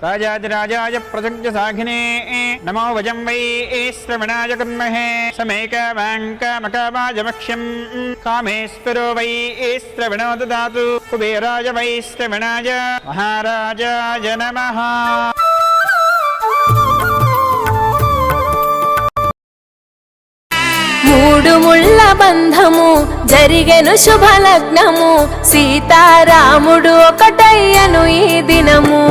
राजाधिराजाय प्रसज्ञसाघिने नमो वजं वै श्रवणाय कुर्महे समेकवाङ्कामकावाजमक्ष्यं कामेश्वरो वै श्रवणो ददातु कुबेराय वै श्रवणाय महाराजाय नमः। మూడు ముళ్ళ బంధము జరిగెను శుభలగ్నము సీతారాముడు ఒకటయ్యను ఈ దినము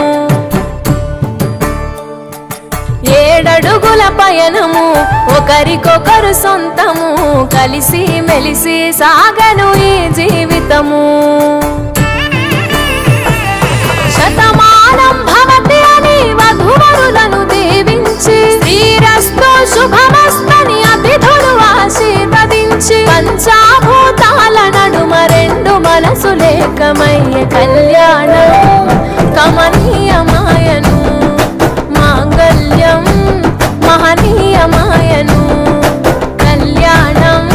7 అడుగుల పయనము ఒకరికొకరు సొంతము కలిసి మెలిసి సాగను ఈ జీవితము శతమానం భవతి అని వధువరులను దీవించి శ్రీరస్తు శుభమస్తని అతిథులు ఆశీర్వదించి పంచాభూతాల నడుమ 2 మనసులేకమయ్య కళ్యాణం కమనీయమాయను మాంగళ్యం మహనీయమాయను కళ్యాణం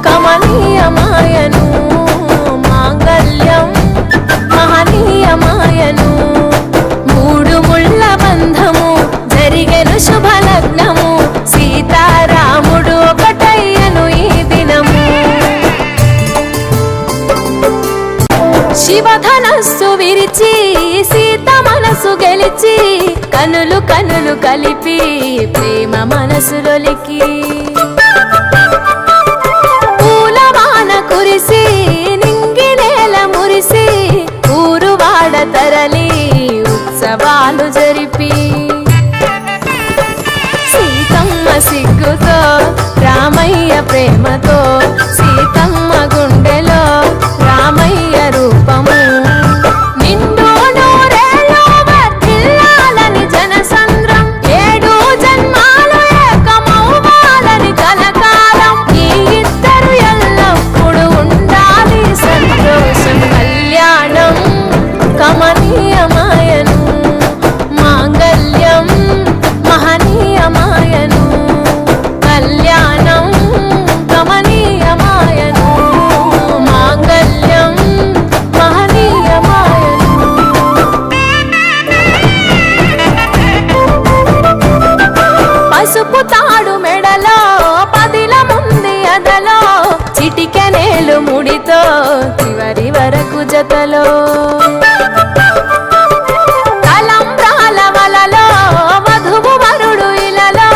కమనీయమాయను మాంగళ్యం మహనీయమాయను మూడు ముళ్ళ బంధము జరిగెను శుభలగ్నము సీతారాముడు ఒకటయ్యను ఈ దినము శివధనస్సు విరిచి సీత మనసు గెలిచి కనులు కనులు కలిపి ప్రేమ మనసులొలికి పూలవాన కురిసి నింగి నేల మురిసి ఊరువాడ తరలి ఉత్సవాలు జరిపి సీతమ్మ సిగ్గుతో రామయ్య ప్రేమతో సీతమ్మ గుండెలో రామయ్య రూపము నిండు నూరేళ్ళు వర్ధిల్లాలని జనసంద్రం 7 జన్మాలు ఏకమవ్వాలని కలకాలం ఈ ఇద్దరు ఎల్లప్పుడూ ఉండాలి సంతోషం కళ్యాణం కమనీయమాయను మాంగళ్యం మహనీయమాయను కళ్యాణం కమనీయమాయను మాంగళ్యం మహనీయమాయను పసుపు తాడు మెడలో పదిల ముంది అదలో చిటికెనేలు ముడితో చివరి వరకు జతలో తలంబ్రాల వలలో వధువు వరుడు ఇలలో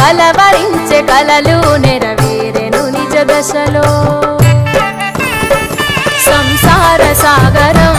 కలవరించే కలలు నెరవేరెను నిజ దశలో సంసార సాగరం